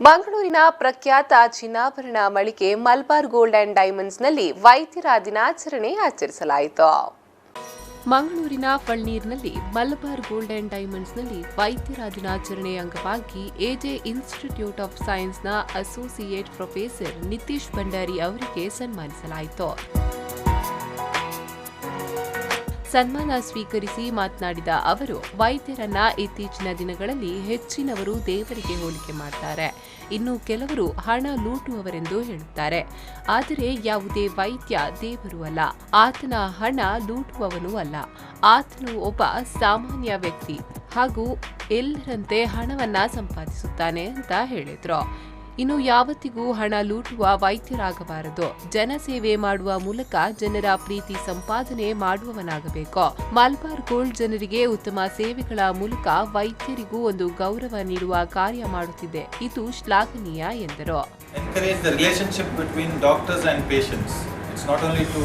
ಮಂಗಳೂರಿನ ಪ್ರಖ್ಯಾತ ಚಿನ್ನಾಭರಣ ಮಳಿಗೆ ಮಲಬಾರ್ ಗೋಲ್ಡ್ ಅಂಡ್ ಡೈಮಂಡ್ಸ್ನಲ್ಲಿ ವೈದ್ಯರ ದಿನಾಚರಣೆ ಆಚರಿಸಲಾಯಿತು. ಮಂಗಳೂರಿನ ಫಳ್ನೀರಿನಲ್ಲಿ ಮಲಬಾರ್ ಗೋಲ್ಡ್ ಅಂಡ್ ಡೈಮಂಡ್ಸ್ನಲ್ಲಿ ವೈದ್ಯರ ದಿನಾಚರಣೆ ಅಂಗವಾಗಿ ಎಜೆ ಇನ್ಸ್ಟಿಟ್ಯೂಟ್ ಆಫ್ ಸೈನ್ಸ್ನ ಅಸೋಸಿಯೇಟ್ ಪ್ರೊಫೆಸರ್ ನಿತೀಶ್ ಭಂಡಾರಿ ಅವರಿಗೆ ಸನ್ಮಾನಿಸಲಾಯಿತು. ಸನ್ಮಾನ ಸ್ವೀಕರಿಸಿ ಮಾತನಾಡಿದ ಅವರು, ವೈದ್ಯರನ್ನ ಇತ್ತೀಚಿನ ದಿನಗಳಲ್ಲಿ ಹೆಚ್ಚಿನವರು ದೇವರಿಗೆ ಹೋಲಿಕೆ ಮಾಡ್ತಾರೆ. ಇನ್ನು ಕೆಲವರು ಹಣ ಲೂಟುವವರೆಂದು ಹೇಳುತ್ತಾರೆ. ಆದರೆ ಯಾವುದೇ ವೈದ್ಯ ದೇವರು ಅಲ್ಲ, ಆತನ ಹಣ ಲೂಟುವವನೂ ಅಲ್ಲ. ಆತನು ಒಬ್ಬ ಸಾಮಾನ್ಯ ವ್ಯಕ್ತಿ ಹಾಗೂ ಎಲ್ಲರಂತೆ ಹಣವನ್ನ ಸಂಪಾದಿಸುತ್ತಾನೆ ಅಂತ ಹೇಳಿದ್ರು. ಇನ್ನು ಯಾವತ್ತಿಗೂ ಹಣ ಲೂಟುವ ವೈದ್ಯರಾಗಬಾರದು. ಜನಸೇವೆ ಮಾಡುವ ಮೂಲಕ ಜನರ ಪ್ರೀತಿ ಸಂಪಾದನೆ ಮಾಡುವವನಾಗಬೇಕು. ಮಲಬಾರ್ ಗೋಲ್ಡ್ ಜನರಿಗೆ ಉತ್ತಮ ಸೇವೆಗಳ ಮೂಲಕ ವೈದ್ಯರಿಗೂ ಒಂದು ಗೌರವ ನೀಡುವ ಕಾರ್ಯ ಮಾಡುತ್ತಿದೆ. ಇದು ಶ್ಲಾಘನೀಯ ಎಂದರು. Encourage the relationship between doctors and patients. It's not only to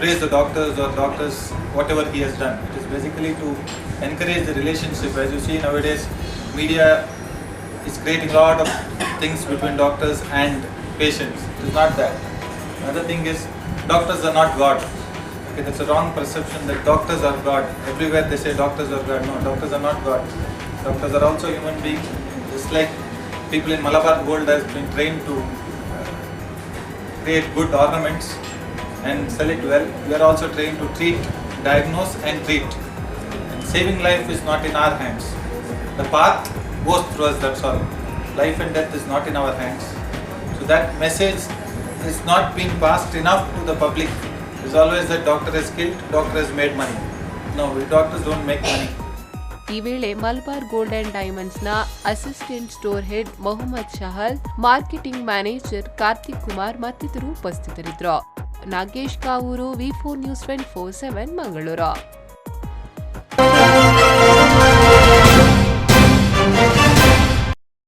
praise the doctors or doctors whatever he has done. It is basically to encourage the relationship. As you see nowadays, media is creating a lot of things between doctors and patients. It is not that. Another thing is, doctors are not God. Okay, that's a wrong perception that doctors are God. Everywhere they say doctors are God. No, doctors are not God. Doctors are also human beings. Just like people in Malabar Gold has been trained to create good ornaments and sell it well. We are also trained to treat, diagnose and treat. And saving life is not in our hands. The path goes through us, that's all. Life and death is not in our hands. So that message is not being passed enough to the public. There's always that doctor has killed, doctor has made money. No, we doctors don't make money. ಈ ವೇಳೆ Malabar gold and ಡೈಮಂಡ್ಸ್ನ assistant store head Mohammed Shahal, marketing manager Karthik Kumar ಮತ್ತಿತರರು ಉಪಸ್ಥಿತರಿದ್ದರು. ನಾಗೇಶ್ ಕಾವೂರು, ವಿ4 news 24/7 Mangaluru.